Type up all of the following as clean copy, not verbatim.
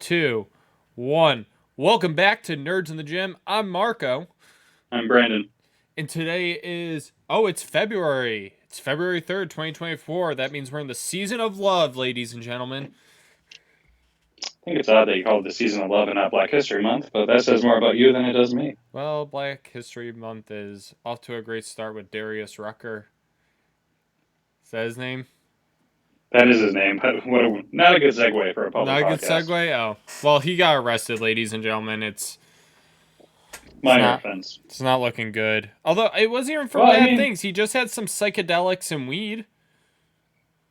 two, one. Welcome back to Nerds in the Gym. I'm Marco. I'm Brandon. And today it's February. It's February 3rd, 2024. That means we're in the season of love, ladies and gentlemen. I think it's odd that you call it the season of love and not Black History Month, but that says more about you than it does me. Well, Black History Month is off to a great start with Darius Rucker. Is that his name? That is his name, but not a good segue for a public Not a good podcast. segue? Oh. Well, he got arrested, ladies and gentlemen. Minor offense. It's not looking good. Although, it wasn't even for bad things. He just had some psychedelics and weed.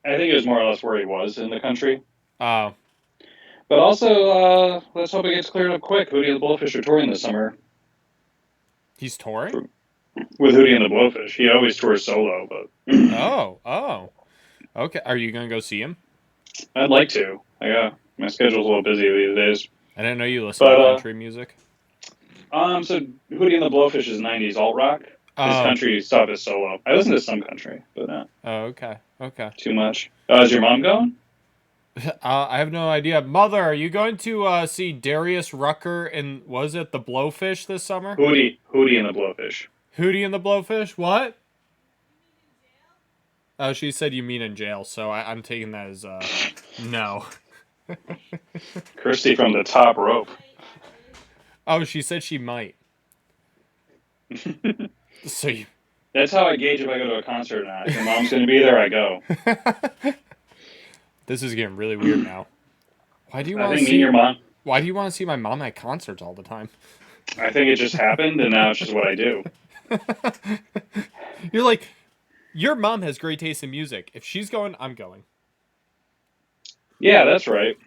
I think it was more or less where he was in the country. Oh. But also, let's hope it gets cleared up quick. Hootie and the Blowfish are touring this summer. He's touring? With Hootie and the Blowfish. He always tours solo, but... Oh. Okay, are you going to go see him? I'd like to. My schedule's a little busy these days. I didn't know you listened to country music. So Hootie and the Blowfish is 90s alt-rock. His country stuff is solo. I listen to some country, but not. Oh, okay. Too much. Is your mom going? I have no idea. Mother, are you going to see Darius Rucker and was it the Blowfish this summer? Hootie and the Blowfish. Hootie and the Blowfish? What? Oh, she said you mean in jail, so I'm taking that as no. Christy from the top rope. Oh, she said she might. That's how I gauge if I go to a concert or not. If your mom's going to be there, I go. This is getting really weird now. Why do you want to see your mom? Why do you want to see my mom at concerts all the time? I think it just happened, and now it's just what I do. You're like, your mom has great taste in music. If she's going, I'm going. Yeah, that's right.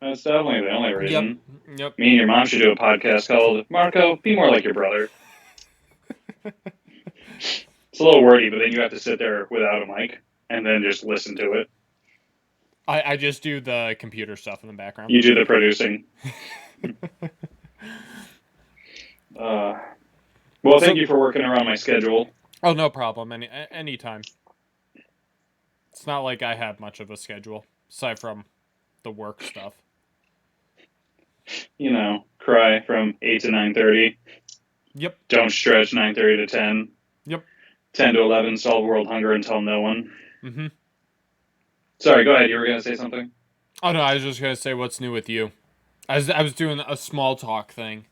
That's definitely the only reason. Yep. Me and your mom should do a podcast called Marco, Be More Like Your Brother. It's a little wordy, but then you have to sit there without a mic and then just listen to it. I just do the computer stuff in the background. You do the producing. Well, thank you for working around my schedule. Oh, no problem. Anytime. It's not like I have much of a schedule, aside from the work stuff. You know, cry from 8 to 9:30. Yep. Don't stretch 9:30 to 10. Yep. 10 to 11, solve world hunger and tell no one. Mm-hmm. Sorry, go ahead. You were going to say something? Oh, no, I was just going to say what's new with you. I was doing a small talk thing.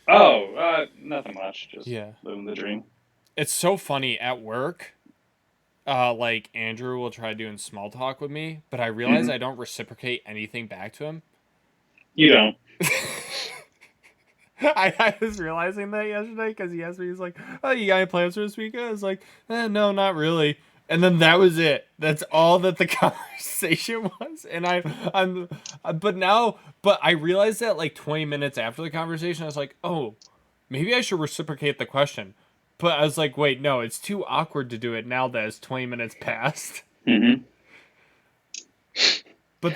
Oh, nothing much. Just living the dream. It's so funny at work. Like Andrew will try doing small talk with me, but I realize I don't reciprocate anything back to him. You don't. I was realizing that yesterday because he asked me, he's like, "Oh, you got any plans for this weekend?" I was like, "No, not really." And then that was it. That's all that the conversation was. And but I realized that like 20 minutes after the conversation, I was like, "Oh, maybe I should reciprocate the question." But I was like, "Wait, no, it's too awkward to do it now that it's 20 minutes past." Mm-hmm. But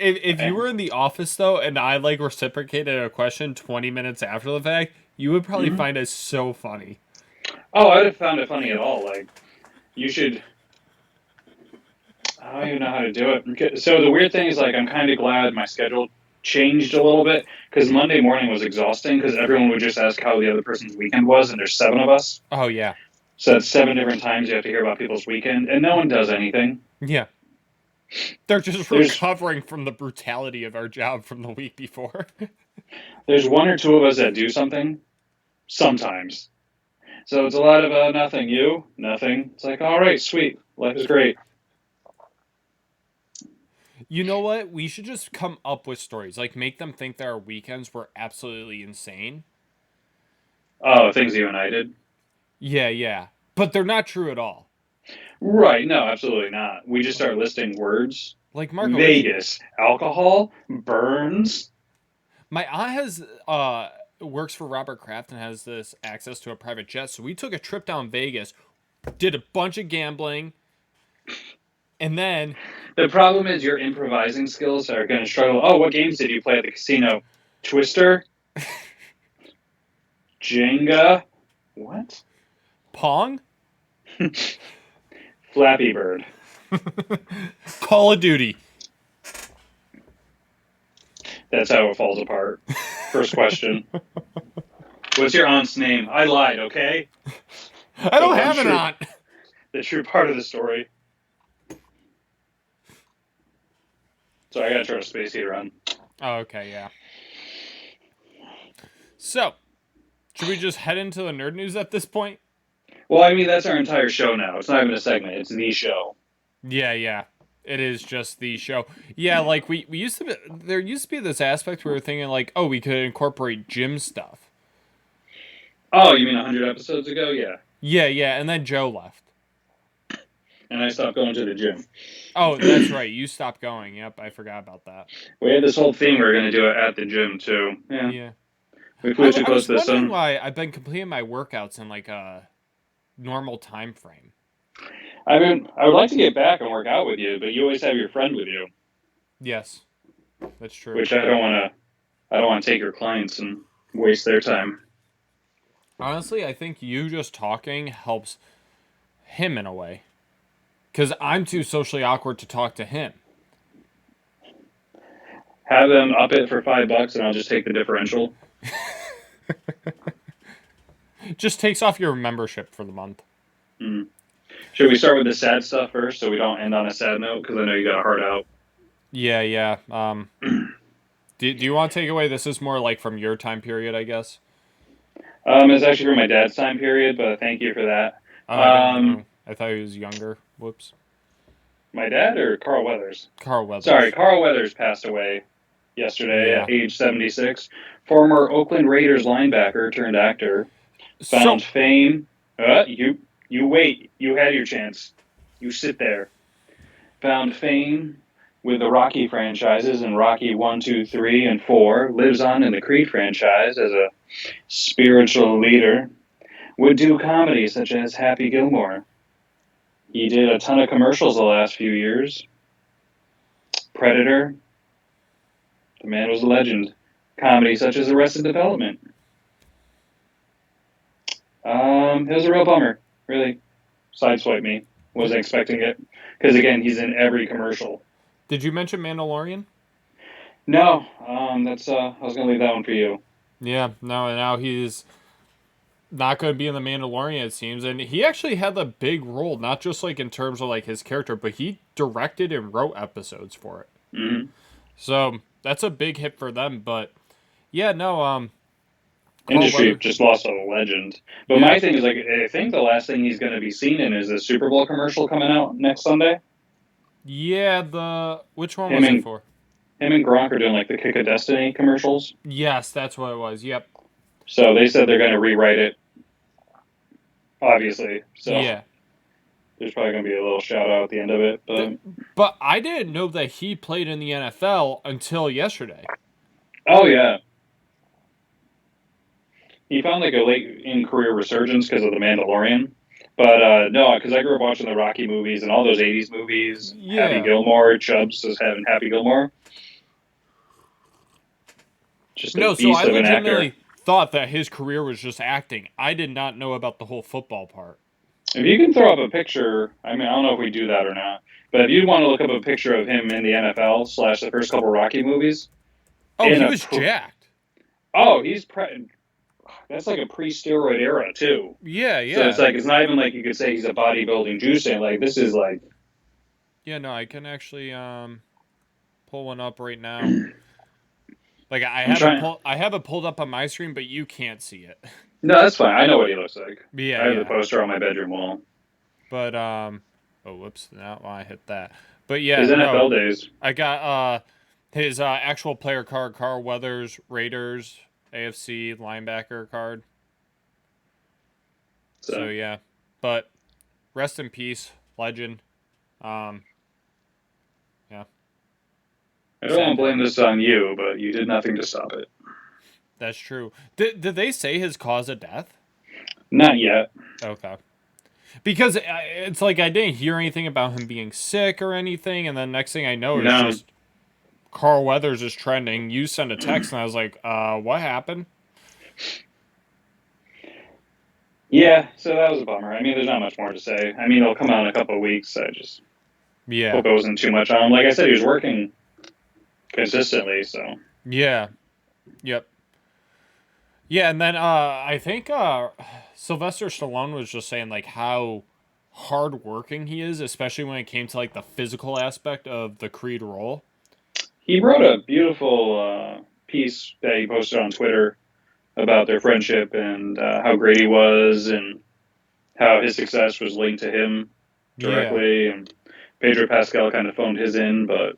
if you were in the office though, and I like reciprocated a question 20 minutes after the fact, you would probably find it so funny. Oh, I would have found it funny at all. Like, you should. I don't even know how to do it. So the weird thing is, like, I'm kind of glad my schedule changed a little bit because Monday morning was exhausting because everyone would just ask how the other person's weekend was, and there's 7 of us. Oh yeah. So that's 7 different times you have to hear about people's weekend, and no one does anything. Yeah. They're just recovering from the brutality of our job from the week before. There's 1 or 2 of us that do something, sometimes. So it's a lot of nothing. You? Nothing. It's like, all right, sweet. Life is great. You know what? We should just come up with stories. Like, make them think that our weekends were absolutely insane. Oh, things you and I did? Yeah. But they're not true at all. Right. No, absolutely not. We just start listing words. Like, Marco, Vegas. Alcohol. Burns. My aunt has, works for Robert Kraft and has this access to a private jet. So we took a trip down Vegas, did a bunch of gambling, and then... The problem is your improvising skills are going to struggle. Oh, what games did you play at the casino? Twister? Jenga? What? Pong? Flappy Bird. Call of Duty. That's how it falls apart. First question. What's your aunt's name? I lied, okay? I don't have an aunt. The true part of the story. So I gotta turn a space heater on. Oh, okay, yeah. So, should we just head into the nerd news at this point? Well, I mean, that's our entire show now. It's not even a segment. It's the show. Yeah. It is just the show. Yeah, like we used to be, there used to be this aspect where we were thinking like, oh, we could incorporate gym stuff. Oh, you mean 100 episodes ago? Yeah. Yeah, and then Joe left. And I stopped going to the gym. Oh, that's right. You stopped going. Yep, I forgot about that. We had this whole thing we were going to do it at the gym, too. Yeah. We flew too close to the sun. I was wondering why I've been completing my workouts in like a normal time frame. I mean, I would like to get back and work out with you, but you always have your friend with you. Yes, that's true. Which I don't want to take your clients and waste their time. Honestly, I think you just talking helps him in a way. Because I'm too socially awkward to talk to him. Have them up it for $5 and I'll just take the differential. Just takes off your membership for the month. Mm. Should we start with the sad stuff first so we don't end on a sad note? Because I know you got a heart out. Yeah. Do you want to take away? This is more like from your time period, I guess. It's actually from my dad's time period, but thank you for that. I thought he was younger. Whoops. My dad or Carl Weathers? Carl Weathers. Sorry, Carl Weathers passed away yesterday at age 76. Former Oakland Raiders linebacker turned actor. Found fame. You wait. You had your chance. You sit there. Found fame with the Rocky franchises in Rocky 1, 2, 3, and 4. Lives on in the Creed franchise as a spiritual leader. Would do comedy such as Happy Gilmore. He did a ton of commercials the last few years. Predator. The man was a legend. Comedy such as Arrested Development. It was a real bummer. Really sideswiped me. Wasn't expecting it. Because, again, he's in every commercial. Did you mention Mandalorian? No. I was going to leave that one for you. Yeah. Now he's not going to be in the Mandalorian, it seems. And he actually had a big role, not just like in terms of like his character, but he directed and wrote episodes for it. Mm-hmm. So that's a big hit for them. But yeah, no. Industry just lost a legend. But my thing is, like, I think the last thing he's going to be seen in is the Super Bowl commercial coming out next Sunday. Yeah, which one was it for? Him and Gronk are doing like the Kick of Destiny commercials. Yes, that's what it was. Yep. So they said they're going to rewrite it. Obviously. So yeah. There's probably going to be a little shout out at the end of it. But I didn't know that he played in the NFL until yesterday. Oh, yeah. He found like a late in career resurgence because of The Mandalorian. But no, because I grew up watching the Rocky movies and all those 80s movies. Yeah. Happy Gilmore, Chubbs was having Happy Gilmore. Just a beast I of an actor. legitimately thought that his career was just acting. I did not know about the whole football part. If you can throw up a picture, I mean, I don't know if we do that or not, but if you want to look up a picture of him in the NFL / the first couple Rocky movies. Oh, he was jacked. Oh, that's like a pre-steroid era, too. Yeah. So it's not even like you could say he's a bodybuilding juicing. Like, this is like... Yeah, no, I can actually pull one up right now. Like, I have it pulled up on my screen, but you can't see it. No, that's fine. I know what he looks like. Yeah, I have the poster on my bedroom wall. But, oh, whoops. Now I hit that. But, yeah. His NFL days. I got his actual player card, Carl Weathers, Raiders, AFC linebacker card. So yeah. But, rest in peace, legend. Yeah. I don't want to blame this on you, but you did nothing to stop it. That's true. Did they say his cause of death? Not yet. Okay. Because it's like I didn't hear anything about him being sick or anything, and then next thing I know, it's just Carl Weathers is trending. You sent a text, and I was like, what happened? Yeah, so that was a bummer. I mean, there's not much more to say. I mean, it'll come out in a couple of weeks. I just hope it wasn't too much on him. Like I said, he was working consistently, so... Yeah. Yep. Yeah, and then I think Sylvester Stallone was just saying like how hardworking he is, especially when it came to like the physical aspect of the Creed role. He wrote a beautiful piece that he posted on Twitter about their friendship and how great he was and how his success was linked to him Yeah. directly. And Pedro Pascal kind of phoned his in, but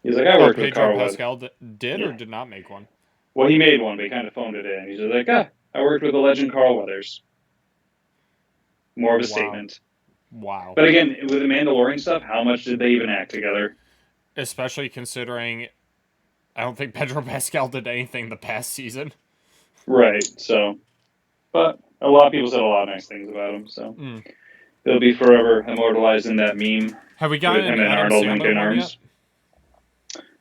he's like, I Oh, worked with Pedro Carl Weathers. Pascal did or Yeah. did not make one? Well, he made one, but he kind of phoned it in. He's just like, I worked with the legend Carl Weathers. More of a Wow. statement. Wow. But again, with the Mandalorian stuff, how much did they even act together? Especially considering I don't think Pedro Pascal did anything the past season. Right. So, but a lot of people said a lot of nice things about him. So Mm. he'll be forever immortalized in that meme Have we with gotten an him and Adam Arnold Sandler linked in one yet? arms.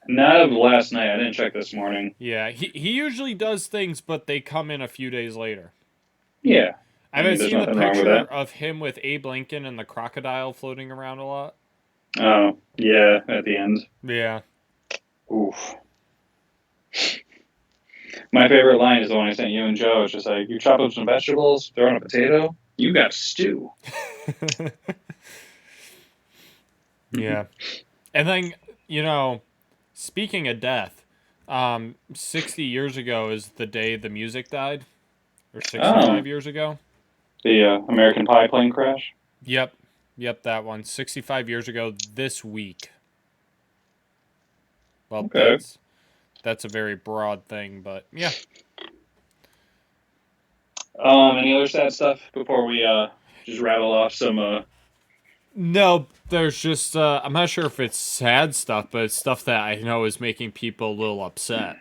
Not of last night. I didn't check this morning. Yeah, he usually does things, but they come in a few days later. Yeah. I I mean, haven't there's seen the nothing wrong with picture that. of him with Abe Lincoln and the crocodile floating around a lot. Oh, yeah, at the end. Yeah. Oof. My favorite line is the one I sent you and Joe. It's just like, you chop up some vegetables, throw in a potato, you got stew. Yeah. And then, speaking of death, 60 years ago is the day the music died, or Oh, 65 years ago. the American Pie plane crash? Yep. Yep, that one. 65 years ago this week. Well, Okay. that's a very broad thing, but yeah. Any other sad stuff before we just rattle off some No, there's just I'm not sure if it's sad stuff, but it's stuff that I know is making people a little upset.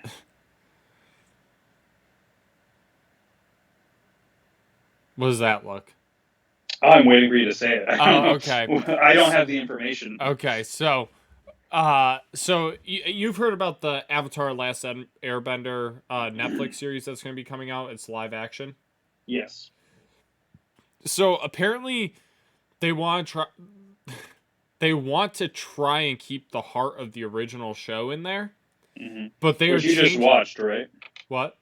What does that look? I'm waiting for you to say it. I Oh, don't okay. know. I don't have the information. Okay, so you've heard about the Avatar: Last Airbender Netflix series that's going to be coming out. It's live action. Yes. So apparently they want to try they want to try and keep the heart of the original show in there, Mm-hmm. but they are Which you just changing watched, right? what?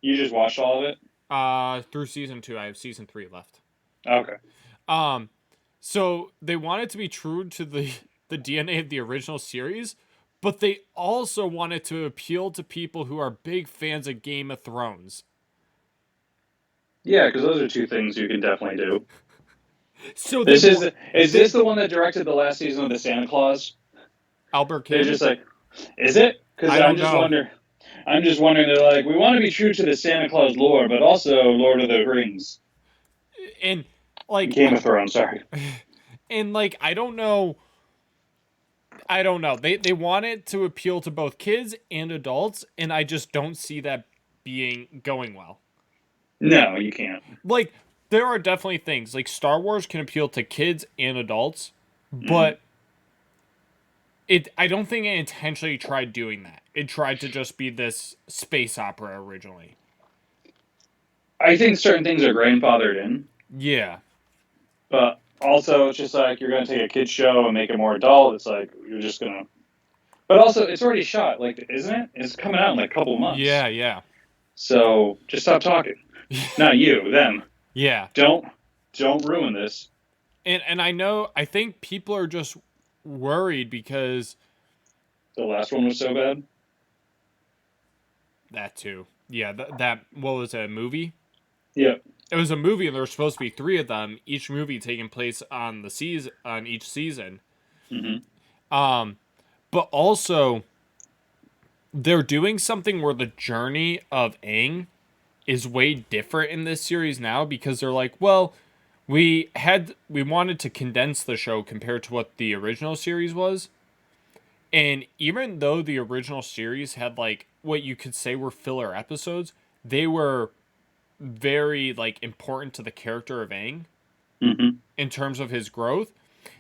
You just watched all of it? Through season 2. I have season 3 left. Okay. Um so they want it to be true to the DNA of the original series, but they also want it to appeal to people who are big fans of Game of Thrones. Yeah, because those are two things you can definitely do. So This is this the one that directed the last season of the Santa Claus? Albert They're King? just like, is it? Because I don't know. I'm just wondering. They're like, we want to be true to the Santa Claus lore, but also Lord of the Rings, And like Game of Thrones. Sorry. and like I don't know. I don't know. They want it to appeal to both kids and adults, and I just don't see that being going well. No, you can't. Like there are definitely things like Star Wars can appeal to kids and adults, Mm-hmm. but I don't think it intentionally tried doing that. It tried to just be this space opera originally. I think certain things are grandfathered in, Yeah. but also it's just like you're going to take a kid's show and make it more adult. It's like you're just going to. But also, it's already shot, like, isn't it? It's coming out in like a couple months. Yeah, yeah. So just stop talking. Not you, them. Yeah. Don't ruin this. And I think people are just worried because The last one was so bad. that too. Yeah, that what was it, a movie? Yep. It was a movie and there were supposed to be 3 of them, each movie taking place on each season. Mm-hmm. But also they're doing something where the journey of Aang is way different in this series now because they're like, well, we wanted to condense the show compared to what the original series was. And even though the original series had like what you could say were filler episodes, they were very like important to the character of Aang Mm-hmm. in terms of his growth.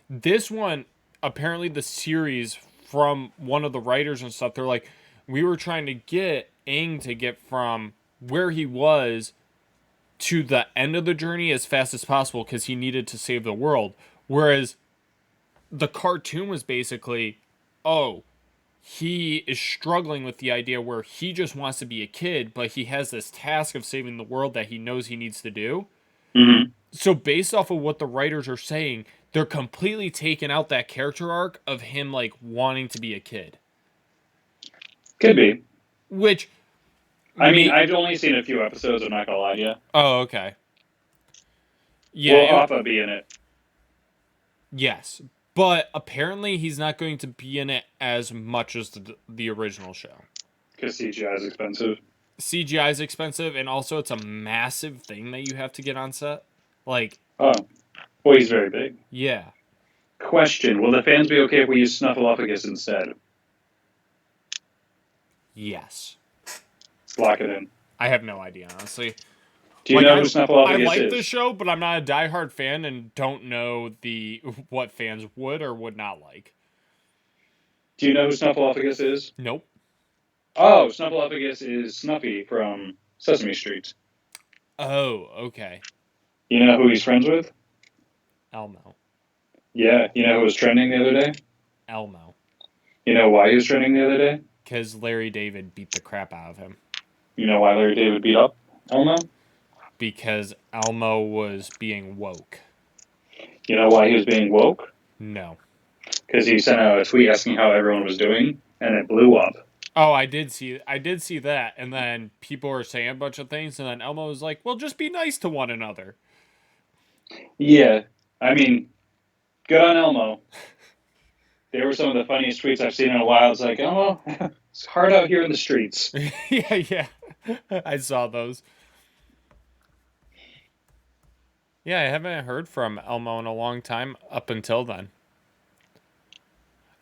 This one, apparently the series from one of the writers and stuff, they're like, we were trying to get Aang to get from where he was to the end of the journey as fast as possible because he needed to save the world. Whereas the cartoon was basically, oh, he is struggling with the idea where he just wants to be a kid, but he has this task of saving the world that he knows he needs to do. Mm-hmm. So based off of what the writers are saying, they're completely taking out that character arc of him like wanting to be a kid. Could be. Which I mean, I've only seen a few episodes, I'm not gonna lie to you. Oh, okay. Yeah. Will Appa be in it? Yes. But apparently he's not going to be in it as much as the original show. Because CGI is expensive. CGI is expensive, and also it's a massive thing that you have to get on set. Like, oh, well, he's very big. Yeah. Question: will the fans be okay if we use Snuffleupagus instead? Yes. Lock it in. I have no idea, honestly. Do you know who Snuffleupagus is? I like the show, but I'm not a diehard fan and don't know what fans would or would not like. Do you know who Snuffleupagus is? Nope. Oh, Snuffleupagus is Snuffy from Sesame Street. Oh, okay. You know who he's friends with? Elmo. Yeah, you know who was trending the other day? Elmo. You know why he was trending the other day? Because Larry David beat the crap out of him. You know why Larry David beat up Elmo? Because Elmo was being woke. You know why he was being woke? No. Because he sent out a tweet asking how everyone was doing, and it blew up. Oh, I did see that, and then people were saying a bunch of things, and then Elmo was like, well, just be nice to one another. Yeah, I mean, good on Elmo. They were some of the funniest tweets I've seen in a while. It's like, Elmo, it's hard out here in the streets. Yeah. I saw those. Yeah, I haven't heard from Elmo in a long time up until then.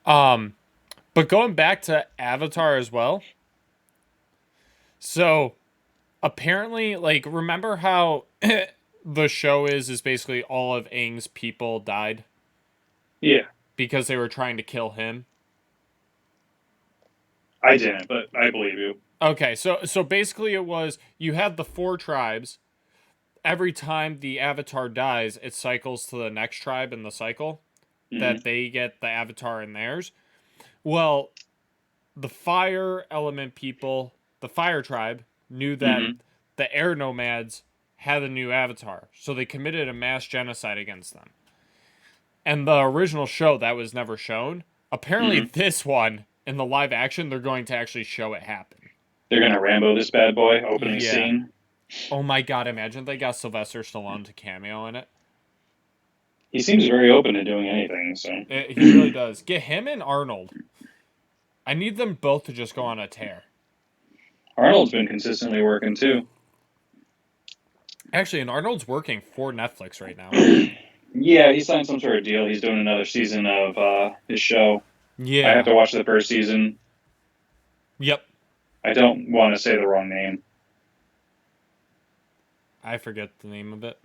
But going back to Avatar as well. So, apparently, like, remember how the show is basically all of Aang's people died? Yeah. Because they were trying to kill him? I didn't, but I believe you. Okay, so basically it was, you had the 4 tribes. Every time the Avatar dies, it cycles to the next tribe in the cycle. Mm-hmm. That they get the Avatar in theirs. Well, the fire element people, the fire tribe, knew that the air nomads had a new Avatar. So they committed a mass genocide against them. And the original show, that was never shown. Apparently this one, in the live action, they're going to actually show it happen. They're going to Rambo this bad boy, opening scene. Oh my god, imagine they got Sylvester Stallone to cameo in it. He seems very open to doing anything, so. He really does. Get him and Arnold. I need them both to just go on a tear. Arnold's been consistently working, too. Actually, and Arnold's working for Netflix right now. Yeah, he signed some sort of deal. He's doing another season of his show. Yeah. I have to watch the first season. Yep. I don't want to say the wrong name. I forget the name of it.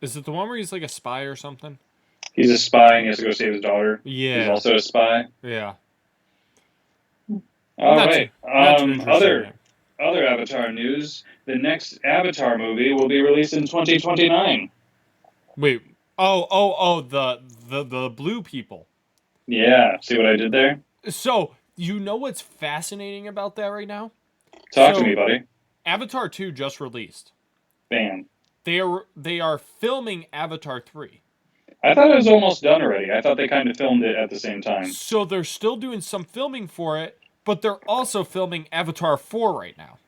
Is it the one where he's like a spy or something? He's a spy and he has to go save his daughter. Yeah. He's also a spy. Yeah. All right. Other Avatar news. The next Avatar movie will be released in 2029. Wait. Oh, the blue people. Yeah. See what I did there? So, you know what's fascinating about that right now? Talk to me, buddy. Avatar 2 just released. Bam. They are filming Avatar 3. I thought it was almost done already. I thought they kind of filmed it at the same time. So they're still doing some filming for it, but they're also filming Avatar 4 right now.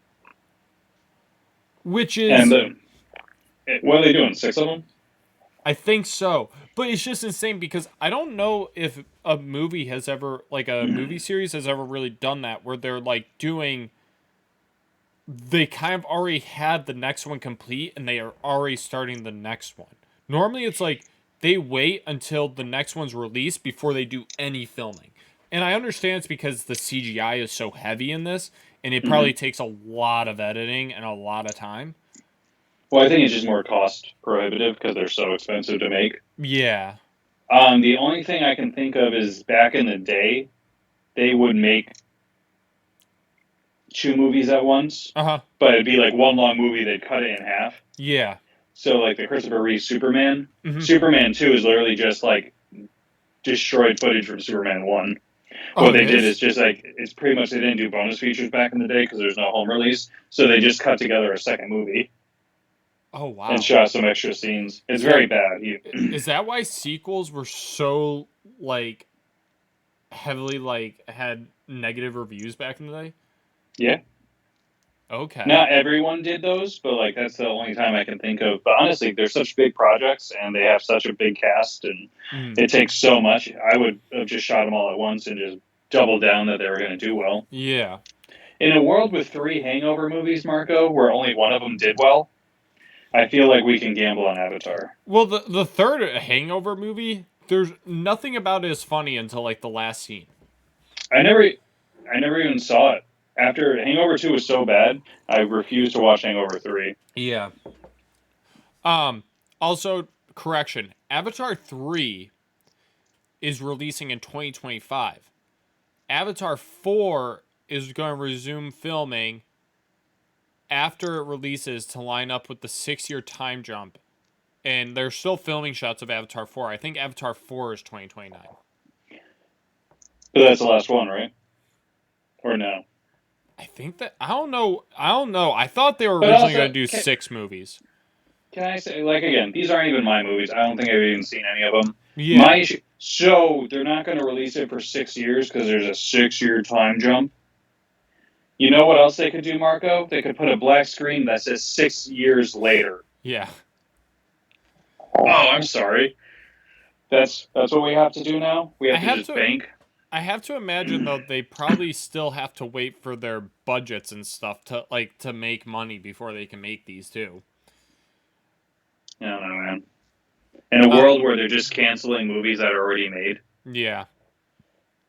Which is... And what are they doing, 6 of them? I think so. But it's just insane because I don't know if a movie has ever, like a movie series has ever really done that, where they're like doing... They kind of already had the next one complete and they are already starting the next one. Normally it's like they wait until the next one's released before they do any filming. And I understand it's because the CGI is so heavy in this and it probably takes a lot of editing and a lot of time. Well, I think it's just more cost prohibitive because they're so expensive to make. Yeah. The only thing I can think of is back in the day, they would make 2 movies at once. Uh-huh. But it'd be like one long movie, they'd cut it in half. Yeah. So like the Christopher Reeve Superman. Superman 2 is literally just like destroyed footage from Superman 1. Oh, What they did is just like, it's pretty much, they didn't do bonus features back in the day because there's no home release. So they just cut together a second movie. Oh, wow. And shot some extra scenes. It's very bad. Is that why sequels were so, like, heavily, like, had negative reviews back in the day? Yeah. Okay. Not everyone did those, but, like, that's the only time I can think of. But honestly, they're such big projects, and they have such a big cast, and it takes so much. I would have just shot them all at once and just doubled down that they were going to do well. Yeah. In a world with 3 Hangover movies, Marco, where only one of them did well, I feel like we can gamble on Avatar. Well, the third Hangover movie, there's nothing about it is funny until, like, the last scene. I never even saw it. After Hangover 2 was so bad, I refused to watch Hangover 3. Yeah. Also, correction, Avatar 3 is releasing in 2025. Avatar 4 is going to resume filming after it releases to line up with the 6-year time jump. And they're still filming shots of Avatar 4. I think Avatar 4 is 2029. But that's the last one, right? Or no? I think that I don't know. I thought they were originally going to do 6 movies. Can I say, like, again, these aren't even my movies. I don't think I've even seen any of them. Yeah. My issue, so they're not going to release it for 6 years because there's a 6-year time jump. You know what else they could do, Marco? They could put a black screen that says 6 years later. Yeah. Oh, I'm sorry. That's what we have to do now? We have to just bank? I have to imagine, though, they probably still have to wait for their budgets and stuff to make money before they can make these, too. I don't know, man. In a world where they're just canceling movies that are already made. Yeah.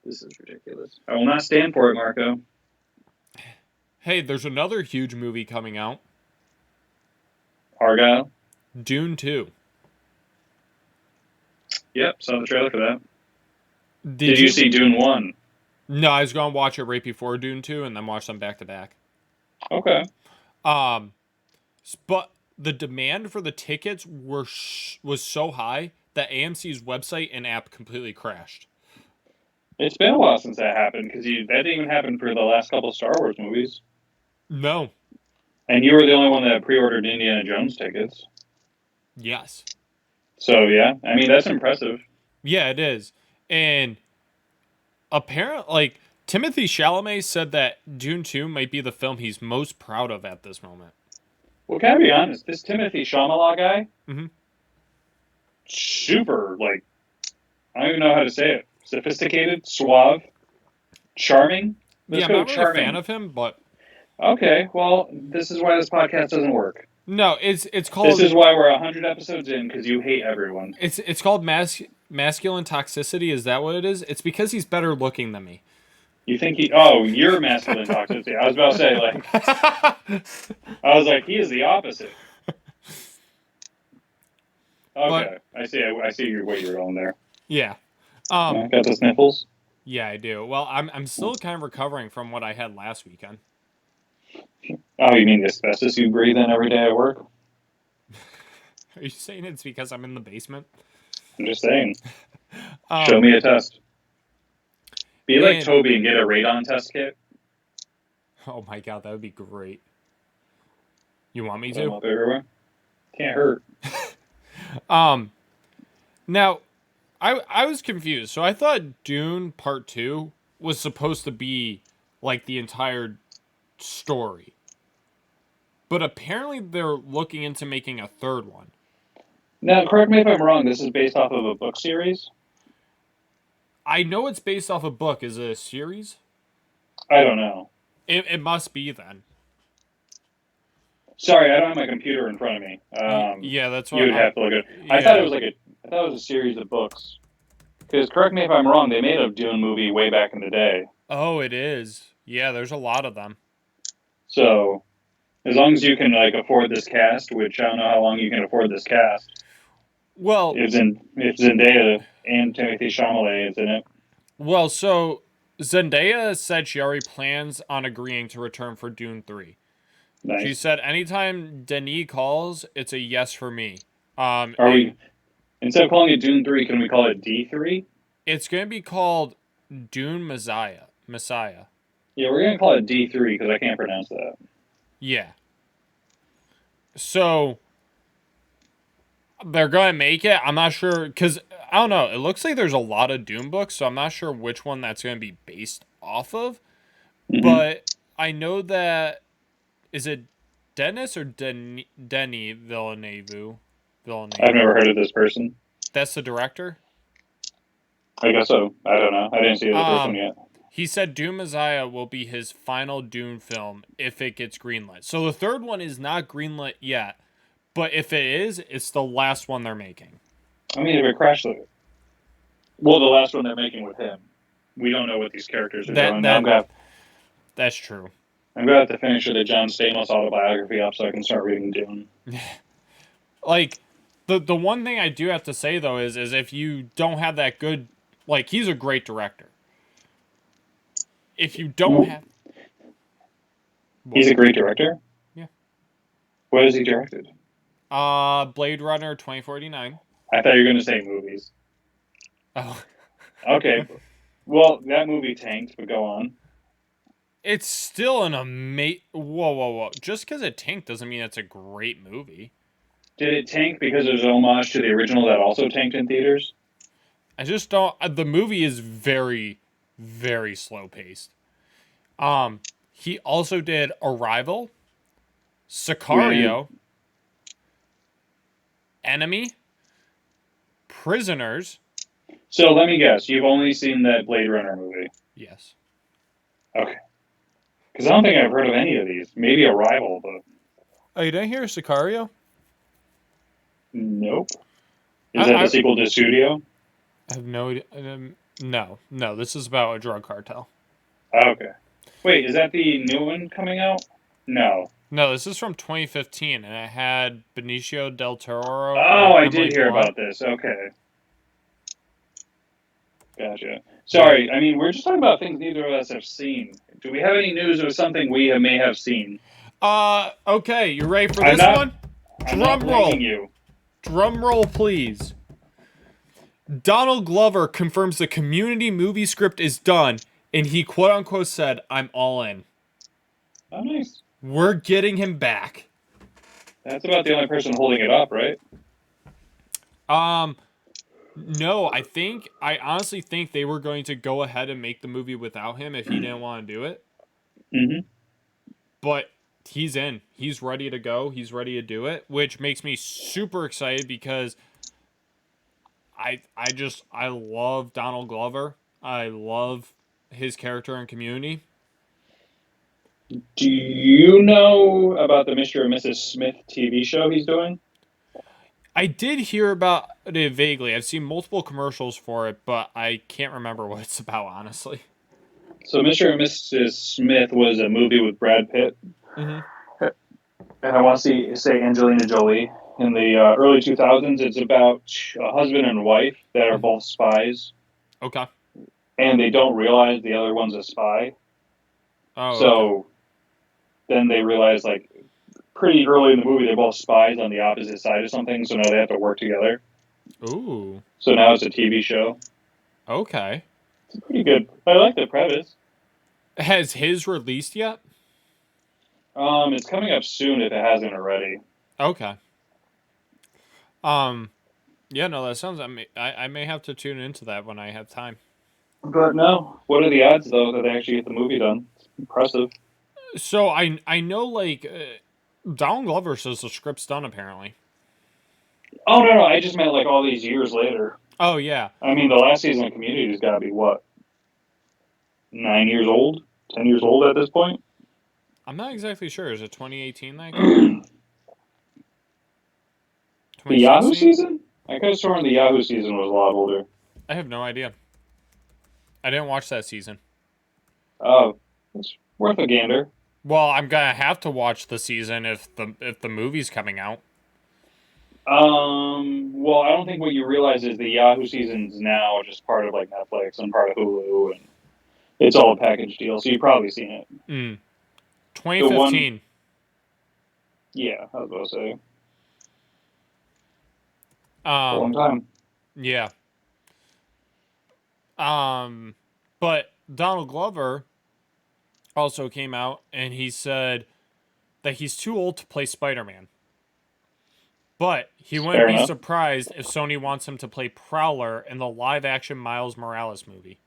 This is ridiculous. I will not stand for it, Marco. Hey, there's another huge movie coming out. Argyle? Dune 2. Yep, saw the trailer for that. Did you see Dune 1? No, I was going to watch it right before Dune 2 and then watch them back to back. Okay. But the demand for the tickets was so high that AMC's website and app completely crashed. It's been a while since that happened, because that didn't even happen for the last couple of Star Wars movies. No. And you were the only one that pre-ordered Indiana Jones tickets. Yes. So, yeah. I mean, that's impressive. Yeah, it is. And apparently, like, Timothée Chalamet said that Dune 2 might be the film he's most proud of at this moment. Well, can I be honest? This Timothée Chalamet guy, mm-hmm. super, like, I don't even know how to say it. Sophisticated, suave, charming. I'm not really a fan of him, but... Okay, well, this is why this podcast doesn't work. No, it's called... This is why we're 100 episodes in, because you hate everyone. It's called masculine toxicity. Is that what it is? It's because he's better looking than me. You think you're masculine toxicity. I was about to say, like... I was like, he is the opposite. Okay, I see what you're going there. Yeah. Got the sniffles? Yeah, I do. Well, I'm still kind of recovering from what I had last weekend. Oh, you mean the asbestos you breathe in every day at work? Are you saying it's because I'm in the basement? I'm just saying. Show me a test. Be like Toby and get a radon test kit. Oh my god, that would be great. You want me to? to? Up everywhere. Can't hurt. Now, I was confused. So I thought Dune Part 2 was supposed to be like the entire story. But apparently they're looking into making a third one. Now, correct me if I'm wrong, this is based off of a book series? I know it's based off a book. Is it a series? I don't know. It must be then. Sorry, I don't have my computer in front of me. Yeah, that's what you would have to look at it. Yeah. I thought it was a series of books. Because correct me if I'm wrong, they made a Dune movie way back in the day. Oh, it is. Yeah, there's a lot of them. So, as long as you can afford this cast, which I don't know how long you can afford this cast. Well, if Zendaya and Timothée Chalamet is in it. Well, so Zendaya said she already plans on agreeing to return for Dune 3. Nice. She said, anytime Denis calls, it's a yes for me. Are we, instead of calling it Dune 3, can we call it D3? It's going to be called Dune Messiah. Messiah. Yeah, we're gonna call it D3 because I can't pronounce that. Yeah. So they're going to make it. I'm not sure because I don't know. It looks like there's a lot of Dune books, so I'm not sure which one that's going to be based off of. Mm-hmm. But I know that is it Dennis or Denny Villeneuve? I've never heard of this person. That's the director. I guess so. I don't know. I didn't see the first one Um, yet. he said Dune Messiah will be his final Dune film if it gets greenlit. So the third one is not greenlit yet, but if it is, it's the last one they're making. I mean, if it crashed, well, the last one they're making with him. We don't know what these characters are doing. That's true. I'm gonna have to finish the John Stamos autobiography up so I can start reading Dune. Like the one thing I do have to say though is if you don't have that good, like, he's a great director. If you don't have, he's a great director. Yeah. What has he directed? Blade Runner 2049. I thought you were gonna say movies. Oh. Okay. Well, that movie tanked, but go on. It's still an amazing. Whoa. Just because it tanked doesn't mean it's a great movie. Did it tank because it was an homage to the original that also tanked in theaters? I just don't. The movie is very, very slow paced. He also did Arrival, Sicario, Enemy, Prisoners. So let me guess, you've only seen that Blade Runner movie? Yes. Okay. Because I don't think I've heard of any of these. Maybe Arrival, but... Oh, you didn't hear Sicario? Nope. Is that the sequel to Studio? I have no idea. No. This is about a drug cartel. Okay. Wait, is that the new one coming out? No. No, this is from 2015, and it had Benicio del Toro. Oh, I did hear about this. Okay. Gotcha. Sorry, I mean, we're just talking about things neither of us have seen. Do we have any news of something we may have seen? Okay, you ready for this one? Drum roll. You. Drum roll, please. Donald Glover confirms the Community movie script is done, and he quote-unquote said, "I'm all in." Oh, nice. We're getting him back. That's about the only person holding it up, right? No, I honestly think they were going to go ahead and make the movie without him if he didn't want to do it. Mm-hmm. But he's in. He's ready to go. He's ready to do it, which makes me super excited because I love Donald Glover. I love his character in Community. Do you know about the Mr. and Mrs. Smith TV show he's doing? I did hear about it vaguely. I've seen multiple commercials for it, but I can't remember what it's about, honestly. So Mr. and Mrs. Smith was a movie with Brad Pitt. Mm-hmm. And I want to say Angelina Jolie. In the early 2000s, it's about a husband and wife that are both spies. Okay. And they don't realize the other one's a spy. Oh, so then they realize, like, pretty early in the movie, they're both spies on the opposite side of something, so now they have to work together. Ooh. So now it's a TV show. Okay. It's pretty good. I like the premise. Has his released yet? It's coming up soon if it hasn't already. Okay. Yeah, no, that sounds... I may have to tune into that when I have time. But no. What are the odds, though, that they actually get the movie done? It's impressive. So I know, like... Donald Glover says the script's done, apparently. Oh, no, I just meant, like, all these years later. Oh, yeah. I mean, the last season of Community's got to be, what? 9 years old? 10 years old at this point? I'm not exactly sure. Is it 2018 that The Yahoo season? I could have sworn the Yahoo season was a lot older. I have no idea. I didn't watch that season. Oh, it's worth a gander. Well, I'm gonna have to watch the season if the movie's coming out. Well, I don't think what you realize is the Yahoo season's now just part of, like, Netflix and part of Hulu, and it's all a package deal, so you've probably seen it. 2015. Yeah, I was about to say. A long time. Yeah. But Donald Glover also came out and he said that he's too old to play Spider-Man. But he wouldn't Fair be enough. surprised if Sony wants him to play Prowler in the live-action Miles Morales movie.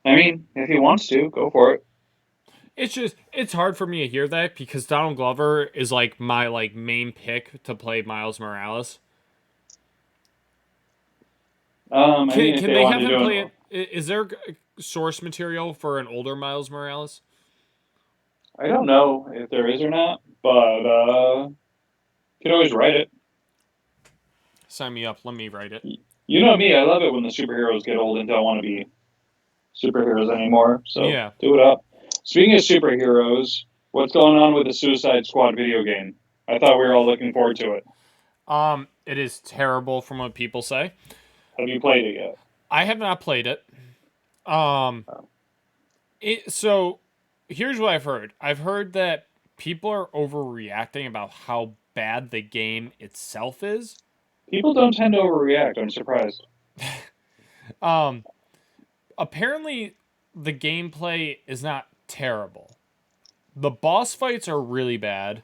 I mean, if he wants to, go for it. It's hard for me to hear that because Donald Glover is like my like main pick to play Miles Morales. I mean, if Can they they want have to him do play it, it? Is there source material for an older Miles Morales? I don't know if there is or not, but you can always write it. Sign me up. Let me write it. You know me, I love it when the superheroes get old and don't want to be superheroes anymore. So Yeah. do it up. Speaking of superheroes, what's going on with the Suicide Squad video game? I thought we were all looking forward to it. It is terrible from what people say. Have you played it yet? I have not played it. Um, so here's what I've heard. I've heard that people are overreacting about how bad the game itself is. People don't tend to overreact. I'm surprised. Um, Apparently the gameplay is not terrible. The boss fights are really bad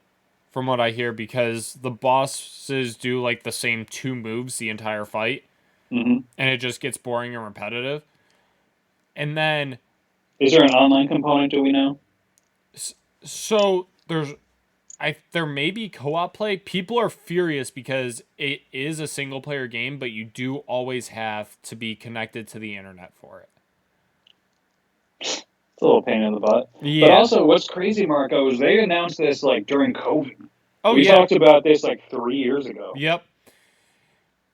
from what I hear because the bosses do like the same two moves the entire fight Mm-hmm. and it just gets boring and repetitive. And then Is there an online component? Do we know? so there may be co-op play. People are furious because it is a single player game, but you do always have to be connected to the internet for it. It's a little pain in the butt. Yeah. But also, what's crazy, Marco, is they announced this like during COVID. Oh We yeah. talked about this like 3 years ago. Yep.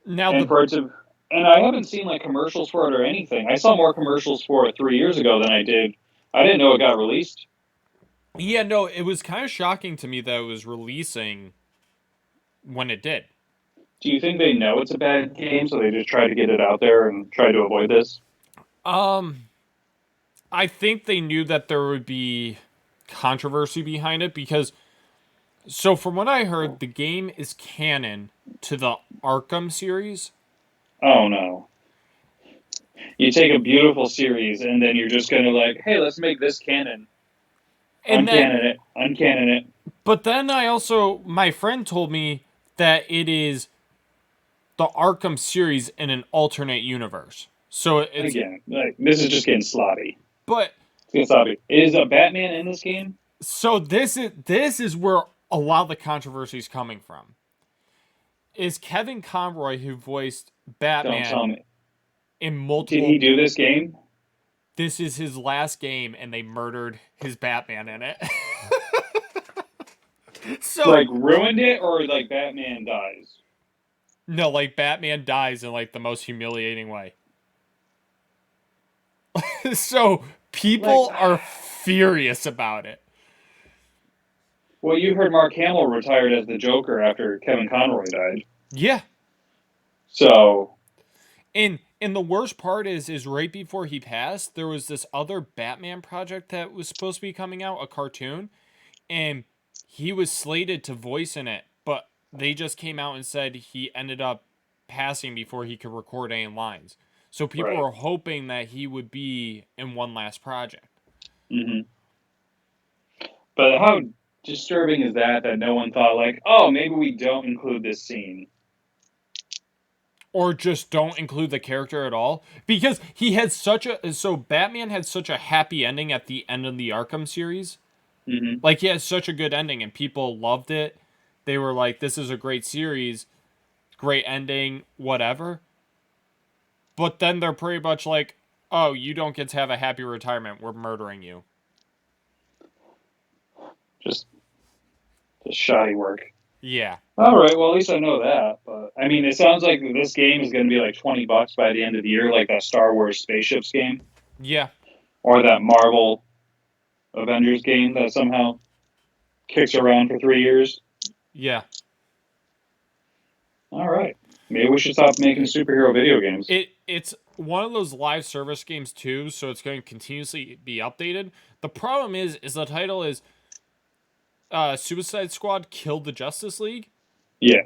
Now And for it to, and I haven't seen like commercials for it or anything. I saw more commercials for it 3 years ago than I did. I didn't know it got released. yeah, no, it was kind of shocking to me that it was releasing when it did. Do you think they know it's a bad game, so they just try to get it out there and try to avoid this? I think they knew that there would be controversy behind it because so from what I heard, the game is canon to the Arkham series. Oh no. You take a beautiful series and then you're just gonna like, hey, let's make this canon. And then Uncanon it. but then my friend told me that it is the Arkham series in an alternate universe. So it's Again, like this is just getting sloppy. but It's getting sloppy. Is a Batman in this game? so this is where a lot of the controversy is coming from. Is Kevin Conroy who voiced Don't Batman tell me. in multiple Did he do this game? this is his last game and they murdered his Batman in it. So Like ruined it or like Batman dies? no, like Batman dies in like the most humiliating way. So people are furious about it. Well, you heard Mark Hamill retired as the Joker after Kevin Conroy died. Yeah. So And the worst part is right before he passed, there was this other Batman project that was supposed to be coming out, a cartoon, and he was slated to voice in it, but they just came out and said he ended up passing before he could record any lines. So people Right. were hoping that he would be in one last project. hmm But how disturbing is that no one thought like, oh, maybe we don't include this scene? Or just don't include the character at all. Because he had Batman had such a happy ending at the end of the Arkham series. hmm Like he had such a good ending and people loved it. They were like, this is a great series, great ending, whatever. But then they're pretty much like, oh, you don't get to have a happy retirement. We're murdering you. Just shoddy work. Yeah. All right, well at least I know that. But I mean, it sounds like this game is going to be like $20 by the end of the year, like that Star Wars spaceships game Yeah. or that Marvel Avengers game that somehow kicks around for 3 years. Yeah. All right, maybe we should stop making superhero video games. It's one of those live service games too, so it's going to continuously be updated. The problem is the title is Suicide Squad Killed the Justice League. Yeah.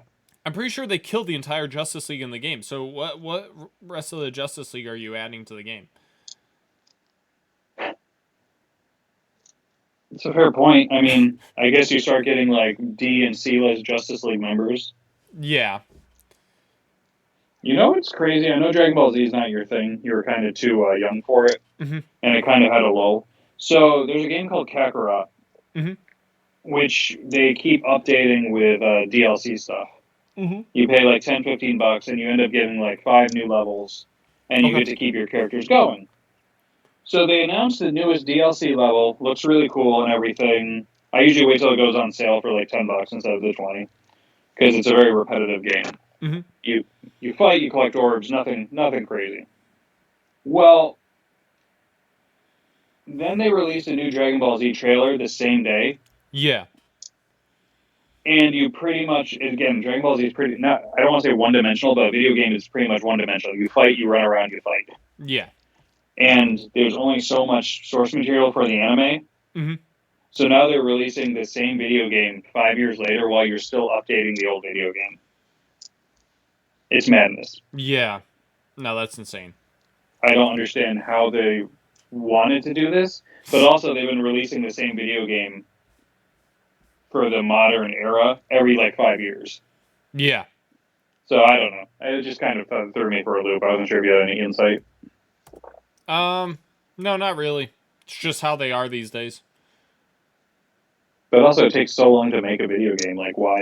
I'm pretty sure they killed the entire Justice League in the game. So what rest of the Justice League are you adding to the game? It's a fair point. I mean, I guess you start getting like D and C list Justice League members. Yeah. You know what's crazy? I know Dragon Ball Z is not your thing. You were kind of too young for it, Mm-hmm. and it kind of had a lull. So there's a game called Kakarot, Mm-hmm. which they keep updating with DLC stuff. Mm-hmm. You pay like $10-15, and you end up getting like 5 new levels, and you Okay. get to keep your characters going. So they announced the newest DLC level. Looks really cool and everything. I usually wait till it goes on sale for like $10 instead of the 20, because it's a very repetitive game. Mm-hmm. You fight, you collect orbs, nothing crazy. Well, then they released a new Dragon Ball Z trailer the same day, Yeah. and you pretty much, again, Dragon Ball Z is pretty, not, I don't want to say one-dimensional, but a video game is pretty much one-dimensional. You fight, you run around, you fight. Yeah. And there's only so much source material for the anime. Mm-hmm. So now they're releasing the same video game 5 years later while you're still updating the old video game. It's madness. Yeah. No, that's insane. I don't understand how they wanted to do this, but also they've been releasing the same video game for the modern era every like 5 years. Yeah. So I don't know. It just kind of threw me for a loop. I wasn't sure if you had any insight. No, not really. It's just how they are these days. But also, it takes so long to make a video game. Like, why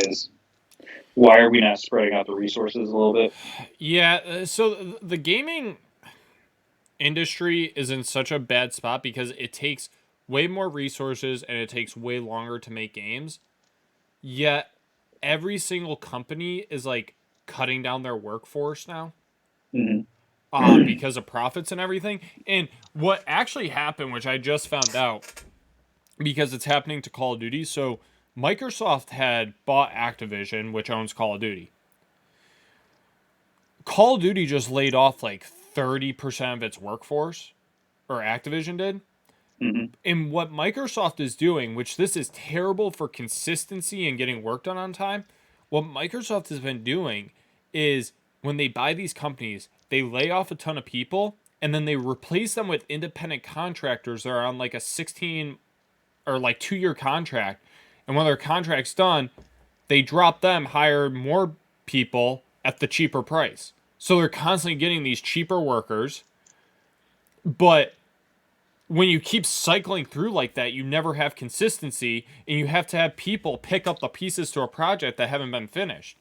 are we not spreading out the resources a little bit? Yeah. So the gaming industry is in such a bad spot because it takes way more resources and it takes way longer to make games. Yet every single company is like cutting down their workforce now. Mm-hmm. Because of profits and everything. And what actually happened, which I just found out, because it's happening to Call of Duty. So Microsoft had bought Activision, which owns Call of Duty. Call of Duty just laid off like 30% of its workforce, or Activision did. Mm-hmm. And what Microsoft is doing, which this is terrible for consistency and getting work done on time, what Microsoft has been doing is when they buy these companies, they lay off a ton of people and then they replace them with independent contractors that are on like a 16 or like 2-year contract. And when their contract's done, they drop them, hire more people at the cheaper price. So they're constantly getting these cheaper workers. But when you keep cycling through like that, you never have consistency, and you have to have people pick up the pieces to a project that haven't been finished.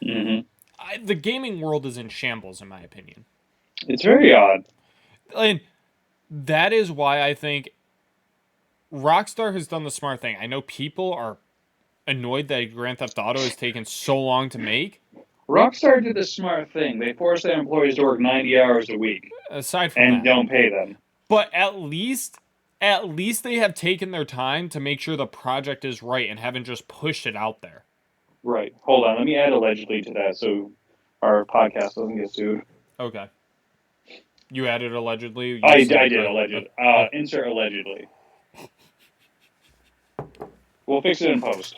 Mm-hmm. The gaming world is in shambles, in my opinion. It's very odd. And that is why I think Rockstar has done the smart thing. I know people are annoyed that Grand Theft Auto has taken so long to make. Rockstar did the smart thing. They forced their employees to work 90 hours a week Aside from and that, don't pay them. but at least they have taken their time to make sure the project is right and haven't just pushed it out there. Right. Hold on. Let me add allegedly to that so our podcast doesn't get sued. Okay. You added allegedly? I did allegedly. Insert allegedly. We'll fix it in post.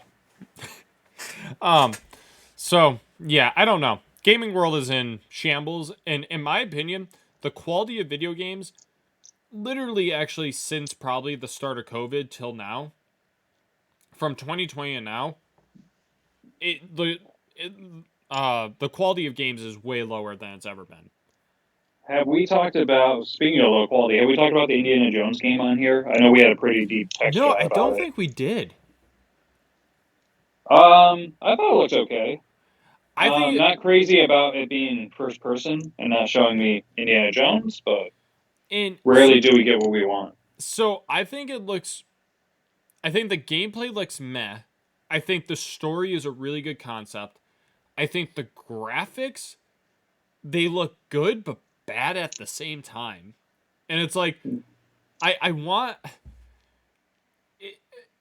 So, yeah, I don't know. Gaming world is in shambles, and in my opinion, the quality of video games, literally actually since probably the start of COVID till now, from 2020 and now, the quality of games is way lower than it's ever been. Have we talked about, speaking of low quality, have we talked about the Indiana Jones game on here? I know we had a pretty deep text. No, I don't think we did. I thought it looked okay. I think not crazy about it being first person and not showing me Indiana Jones, but rarely do we get what we want. So I think the gameplay looks meh. I think the story is a really good concept. I think the graphics, they look good but bad at the same time. And it's like, I want...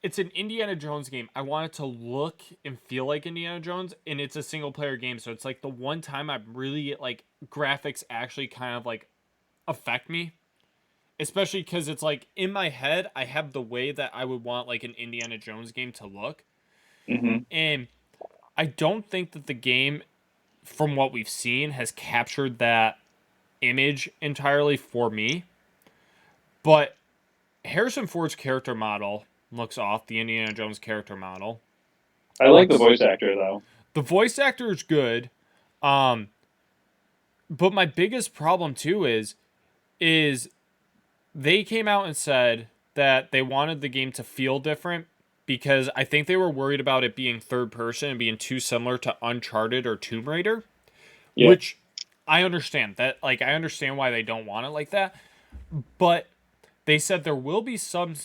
It's an Indiana Jones game. I want it to look and feel like Indiana Jones, and it's a single player game. So it's like the one time I really like graphics actually kind of like affect me, especially because it's like in my head I have the way that I would want like an Indiana Jones game to look, mm-hmm. and I don't think that the game, from what we've seen, has captured that image entirely for me. But Harrison Ford's character model looks off. The Indiana Jones character model. I like the voice actor though. The voice actor is good. But my biggest problem too is they came out and said that they wanted the game to feel different because I think they were worried about it being third person and being too similar to Uncharted or Tomb Raider, which I understand that. Like, I understand why they don't want it like that, but they said there will be some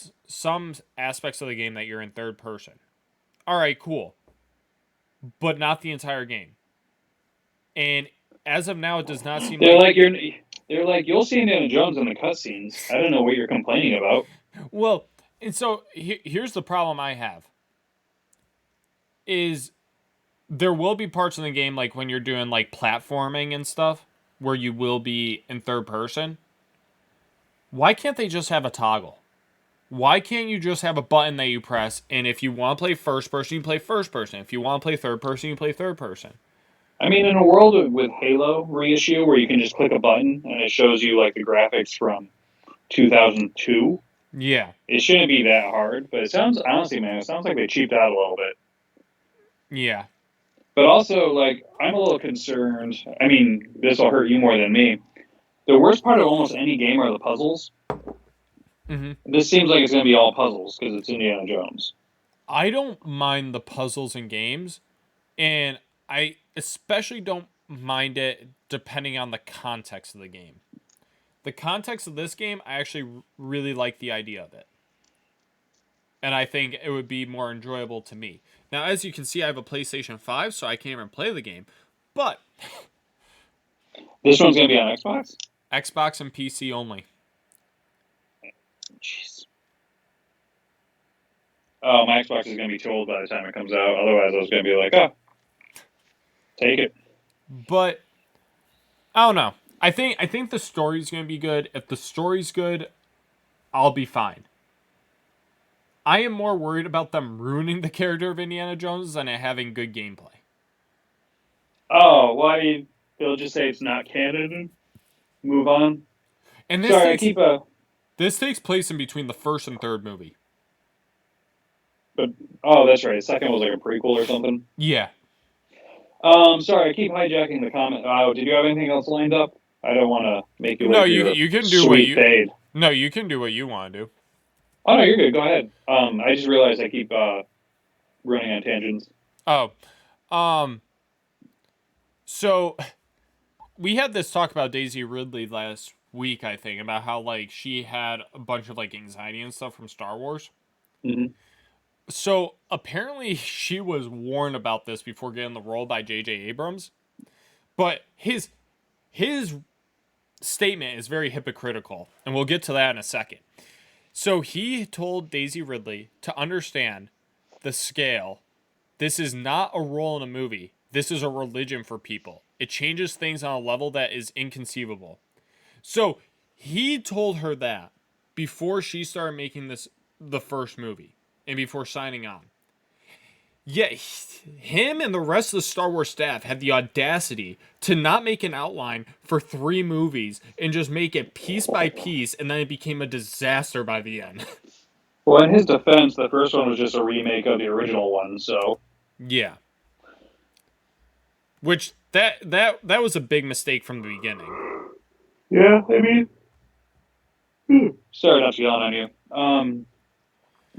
aspects of the game that you're in third person. All right, cool, but not the entire game. And as of now, it does not seem they're like you'll see Indiana Jones in the cutscenes. I don't know what you're complaining about. Well, and so here's the problem I have. Is there will be parts in the game like when you're doing like platforming and stuff where you will be in third person. Why can't they just have a toggle? Why can't you just have a button that you press and if you want to play first person, you play first person. If you want to play third person, you play third person. I mean, in a world with Halo reissue where you can just click a button and it shows you like the graphics from 2002. Yeah. It shouldn't be that hard, but it sounds honestly, man, it sounds like they cheaped out a little bit. Yeah. But also, like, I'm a little concerned. I mean, this will hurt you more than me. The worst part of almost any game are the puzzles. Mm-hmm. This seems like it's going to be all puzzles because it's Indiana Jones. I don't mind the puzzles in games, and I especially don't mind it depending on the context of the game. The context of this game, I actually really like the idea of it. And I think it would be more enjoyable to me. Now, as you can see, I have a PlayStation 5, so I can't even play the game. But this one's going to be on Xbox? Xbox and PC only. Jeez. Oh, my Xbox is going to be too old by the time it comes out. Otherwise, I was going to be like, oh, take it. But I don't know. I think the story's going to be good. If the story's good, I'll be fine. I am more worried about them ruining the character of Indiana Jones than it having good gameplay. Oh, well, I mean, they'll just say it's not canon. Move on. And this takes place in between the first and third movie. But oh, that's right. The second was like a prequel or something. Yeah. Sorry, I keep hijacking the comment. Oh, did you have anything else lined up? I don't want to make you. No, you can do what you. Fade. No, you can do what you want to do. Oh no, you're good. Go ahead. I just realized I keep running on tangents. Oh, so we had this talk about Daisy Ridley last week, I think, about how like she had a bunch of like anxiety and stuff from Star Wars. Mm-hmm. So apparently she was warned about this before getting the role by J.J. Abrams, but his statement is very hypocritical, and we'll get to that in a second. So he told Daisy Ridley to understand the scale. This is not a role in a movie. This is a religion for people. It changes things on a level that is inconceivable. So he told her that before she started making the first movie and before signing on. Yet him and the rest of the Star Wars staff had the audacity to not make an outline for 3 movies and just make it piece by piece, and then it became a disaster by the end. Well, in his defense, the first one was just a remake of the original one, so yeah. Which that was a big mistake from the beginning. Yeah, I mean, sorry not to yell on you.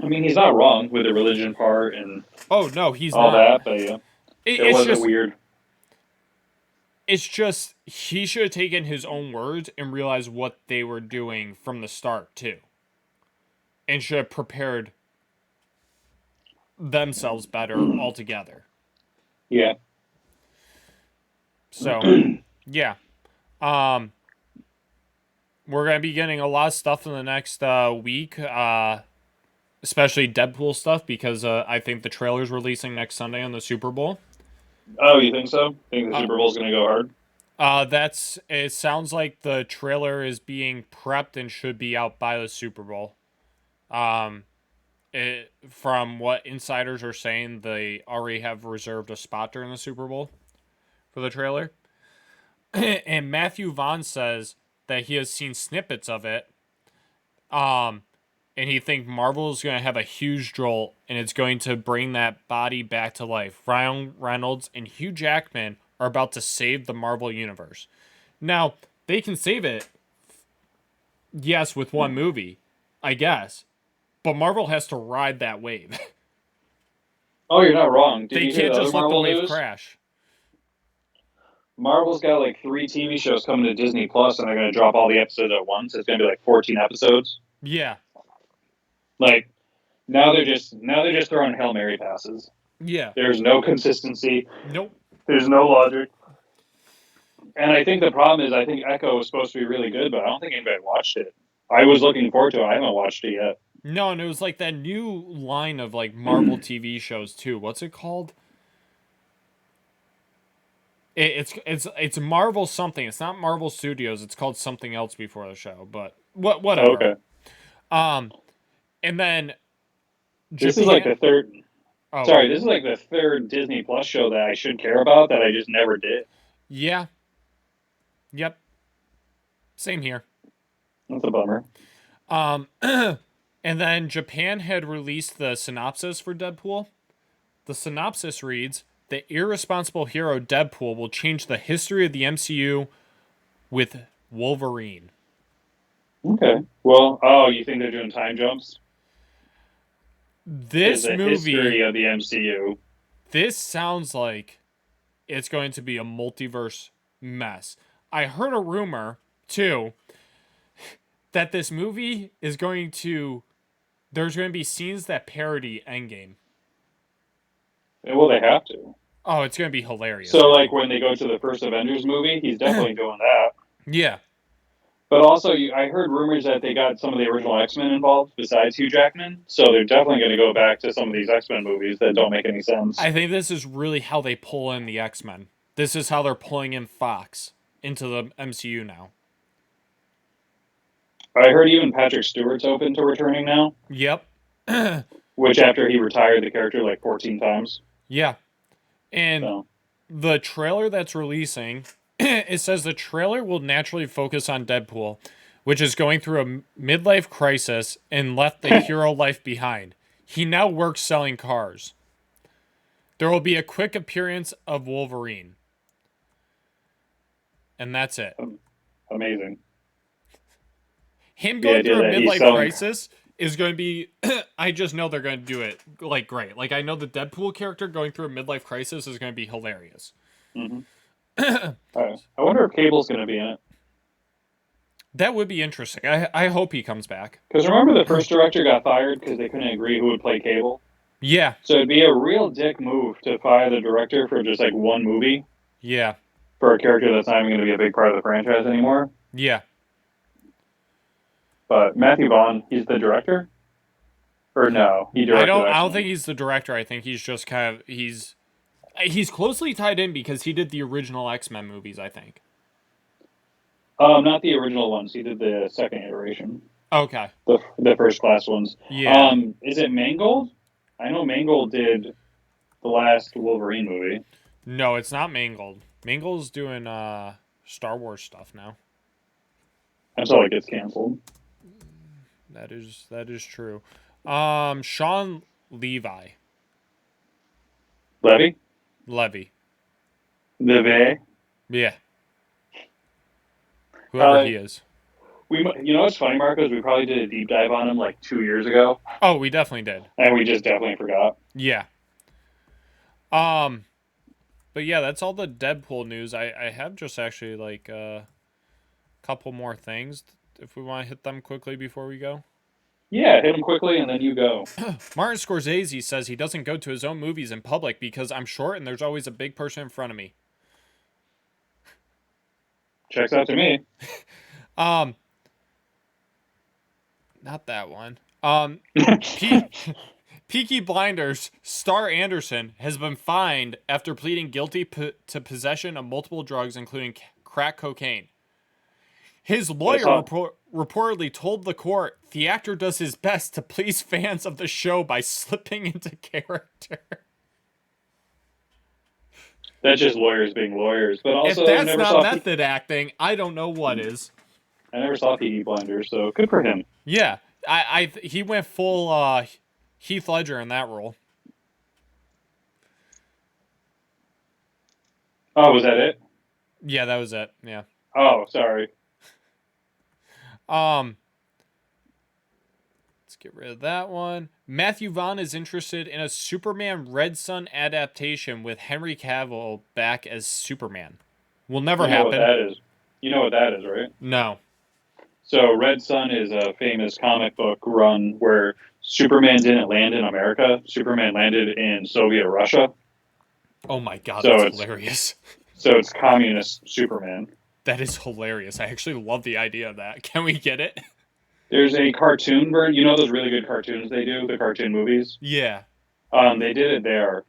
I mean, he's not wrong with the religion part and no, he's all not. That, but yeah, it was just weird. It's just he should have taken his own words and realized what they were doing from the start too, and should have prepared themselves better altogether. Yeah. So, yeah, we're gonna be getting a lot of stuff in the next week. Especially Deadpool stuff, because I think the trailer's releasing next Sunday on the Super Bowl. Oh, you think so? Think the Super Bowl's going to go hard? It sounds like the trailer is being prepped and should be out by the Super Bowl. from what insiders are saying, they already have reserved a spot during the Super Bowl for the trailer. And Matthew Vaughn says that he has seen snippets of it. And he thinks Marvel is going to have a huge jolt, and it's going to bring that body back to life. Ryan Reynolds and Hugh Jackman are about to save the Marvel Universe. Now, they can save it, yes, with one movie, I guess. But Marvel has to ride that wave. Oh, you're not wrong. Did They you hear can't the just other let the Marvel wave news? crash. Marvel's got like 3 TV shows coming to Disney Plus, and they're going to drop all the episodes at once. It's going to be like 14 episodes. Yeah. Like now they're just throwing Hail Mary passes. Yeah. There's no consistency. Nope. There's no logic. And I think the problem is I think Echo was supposed to be really good, but I don't think anybody watched it. I was looking forward to it. I haven't watched it yet. No, and it was like that new line of like Marvel TV shows too. What's it called? It's Marvel something. It's not Marvel Studios. It's called something else before the show. But whatever. Okay. And then This is like the third. Oh, Sorry, this is like the third Disney Plus show that I should care about that I just never did. Yeah. Yep. Same here. That's a bummer. And then Japan had released the synopsis for Deadpool. The synopsis reads, "The irresponsible hero Deadpool will change the history of the MCU with Wolverine." Okay. Well, oh, you think they're doing time jumps? This the movie, history of the MCU. This sounds like it's going to be a multiverse mess. I heard a rumor, too, that this movie is going to... There's going to be scenes that parody Endgame. Well, they have to. Oh, it's going to be hilarious. So, like, when they go to the first Avengers movie, he's definitely doing that. Yeah. But also, I heard rumors that they got some of the original X-Men involved besides Hugh Jackman. So they're definitely going to go back to some of these X-Men movies that don't make any sense. I think this is really how they pull in the X-Men. This is how they're pulling in Fox into the MCU now. I heard even Patrick Stewart's open to returning now. Yep. Which, after he retired the character like 14 times. Yeah. And the trailer that's releasing, it says the trailer will naturally focus on Deadpool, which is going through a midlife crisis and left the hero life behind. He now works selling cars. There will be a quick appearance of Wolverine. And that's it. Amazing. Him going through a midlife crisis is going to be... I just know they're going to do it like great. Like, I know the Deadpool character going through a midlife crisis is going to be hilarious. Mm-hmm. I wonder if Cable's going to be in it. That would be interesting. I hope he comes back. Because remember the first director got fired because they couldn't agree who would play Cable? Yeah. So it'd be a real dick move to fire the director for just like one movie. Yeah. For a character that's not even going to be a big part of the franchise anymore. Yeah. But Matthew Vaughn, he's the director? Or no? He directed I don't think he's the director. I think he's just kind of... He's closely tied in because he did the original X-Men movies, I think. Not the original ones. He did the second iteration. Okay. The first class ones. Yeah. Is it Mangold? I know Mangold did the last Wolverine movie. No, it's not Mangold. Mangold's doing Star Wars stuff now. Until it gets canceled. That is true. Sean Levy. Levy? Levy. Yeah. Whoever he is. You know what's funny, Marcos? We probably did a deep dive on him like 2 years ago. Oh, we definitely did. And we just definitely forgot. Yeah. But yeah, that's all the Deadpool news. I have just actually like a couple more things if we want to hit them quickly before we go. Yeah, hit them quickly and then you go. Martin Scorsese says he doesn't go to his own movies in public because I'm short and there's always a big person in front of me. Checks out to me. Not that one. Peaky Blinders star Anderson has been fined after pleading guilty to possession of multiple drugs, including crack cocaine. His lawyer reportedly told the court the actor does his best to please fans of the show by slipping into character. That's just lawyers being lawyers. But also, If that's not method acting, I don't know what is. I never saw Peaky Blinders, so good for him. Yeah, he went full Heath Ledger in that role. Oh, was that it? Yeah, that was it. Yeah. Oh, sorry. Let's get rid of that one. Matthew Vaughn is interested in a Superman Red Son adaptation with Henry Cavill back as Superman. Will never happen. What that is? You know what that is, right? No. So Red Son is a famous comic book run where Superman didn't land in America. Superman landed in Soviet Russia. Oh my god, that's hilarious. So it's communist Superman. That is hilarious. I actually love the idea of that. Can we get it? There's a cartoon version. You know those really good cartoons they do, the cartoon movies? Yeah. They did it there.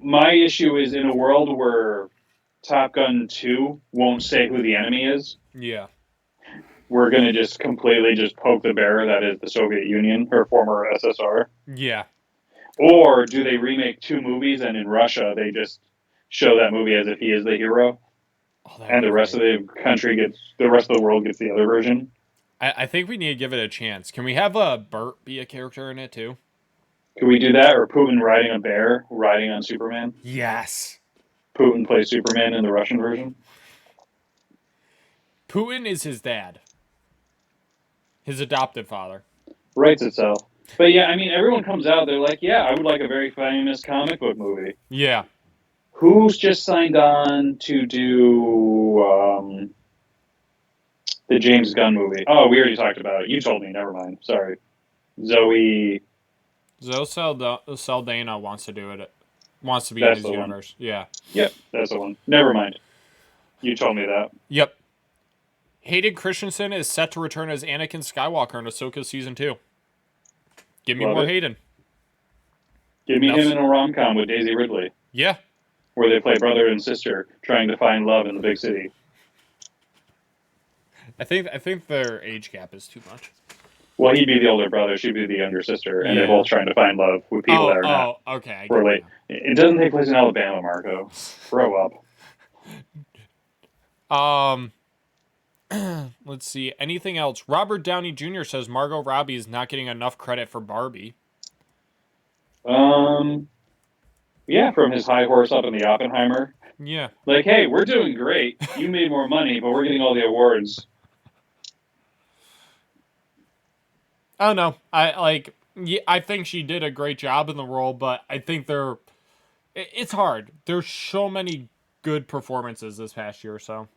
My issue is in a world where Top Gun 2 won't say who the enemy is. Yeah. We're going to just completely just poke the bear that is the Soviet Union or former SSR. Yeah. Or do they remake 2 movies and in Russia they just show that movie as if he is the hero? And the rest of the world gets the other version? I think we need to give it a chance. Can we have Bert be a character in it too? Can we do that? Or Putin riding a bear, riding on Superman? Yes. Putin plays Superman in the Russian version? Putin is his dad. His adopted father. Writes itself. But yeah, I mean, everyone comes out, they're like, yeah, I would like a very famous comic book movie. Yeah. Who's just signed on to do the James Gunn movie? Oh, we already talked about it. You told me. Never mind. Sorry. Zoe Saldana wants to do it. Wants to be in his universe. Yeah. Yep, that's the one. Never mind. You told me that. Yep. Hayden Christensen is set to return as Anakin Skywalker in Ahsoka Season 2. Give me more Hayden. Give me him in a rom-com with Daisy Ridley. Yeah. Where they play brother and sister trying to find love in the big city. I think their age gap is too much. Well, he'd be the older brother, she'd be the younger sister, and they're both trying to find love with people that are not. Oh, okay. It doesn't take place in Alabama, Marco. Grow up. Let's see. Anything else? Robert Downey Jr. says Margot Robbie is not getting enough credit for Barbie. Yeah, from his high horse up in the Oppenheimer. Yeah. Like, hey, we're doing great. You made more money, but we're getting all the awards. I don't know. I think she did a great job in the role, but I think it's hard. There's so many good performances this past year, so.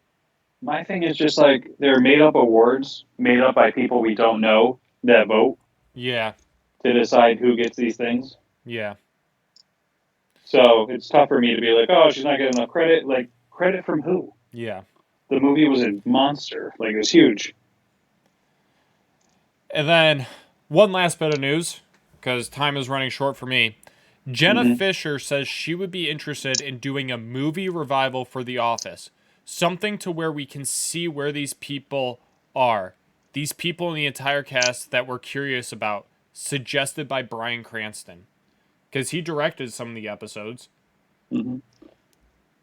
My thing is just like they're made up awards made up by people we don't know that vote. Yeah. To decide who gets these things. Yeah. So it's tough for me to be like, oh, she's not getting enough credit. Like, credit from who? Yeah. The movie was a monster. Like, it was huge. And then one last bit of news, because time is running short for me. Jenna Fisher says she would be interested in doing a movie revival for The Office. Something to where we can see where these people are. These people in the entire cast that we're curious about. Suggested by Bryan Cranston. Because he directed some of the episodes. I'm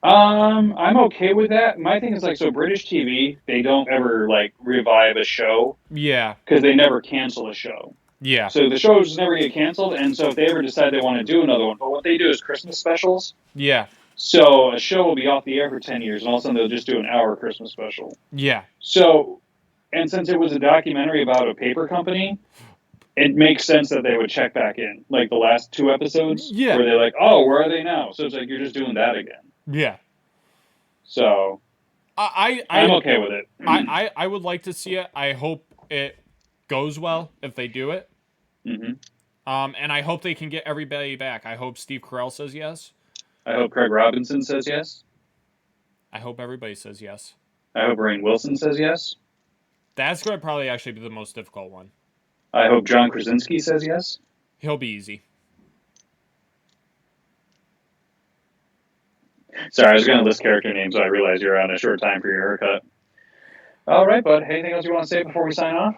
okay with that. My thing is like, so British TV, they don't ever like revive a show. Yeah. Because they never cancel a show. Yeah. So the shows never get canceled, and so if they ever decide they want to do another one, but what they do is Christmas specials. Yeah. So a show will be off the air for 10 years, and all of a sudden they'll just do an hour Christmas special. Yeah. So, and since it was a documentary about a paper company, it makes sense that they would check back in, like the last 2 episodes, where they're like, oh, where are they now? So it's like, you're just doing that again. Yeah. So, I'm okay with it. I would like to see it. I hope it goes well if they do it. And I hope they can get everybody back. I hope Steve Carell says yes. I hope Craig Robinson says yes. I hope everybody says yes. I hope Rainn Wilson says yes. That's going to probably actually be the most difficult one. I hope John Krasinski says yes. He'll be easy. Sorry, I was going to list character names, so I realized you're on a short time for your haircut. All right, bud. Anything else you want to say before we sign off?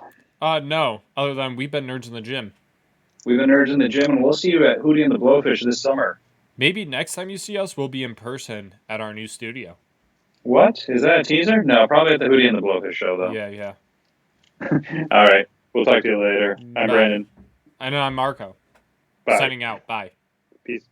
No. Other than we've been nerds in the gym. We've been nerds in the gym, and we'll see you at Hootie and the Blowfish this summer. Maybe next time you see us, we'll be in person at our new studio. What? Is that a teaser? No, probably at the Hootie and the Blowfish show, though. Yeah. All right. We'll talk to you later. I'm Bye. Brandon. And I'm Marco. Bye. Signing out. Bye. Peace.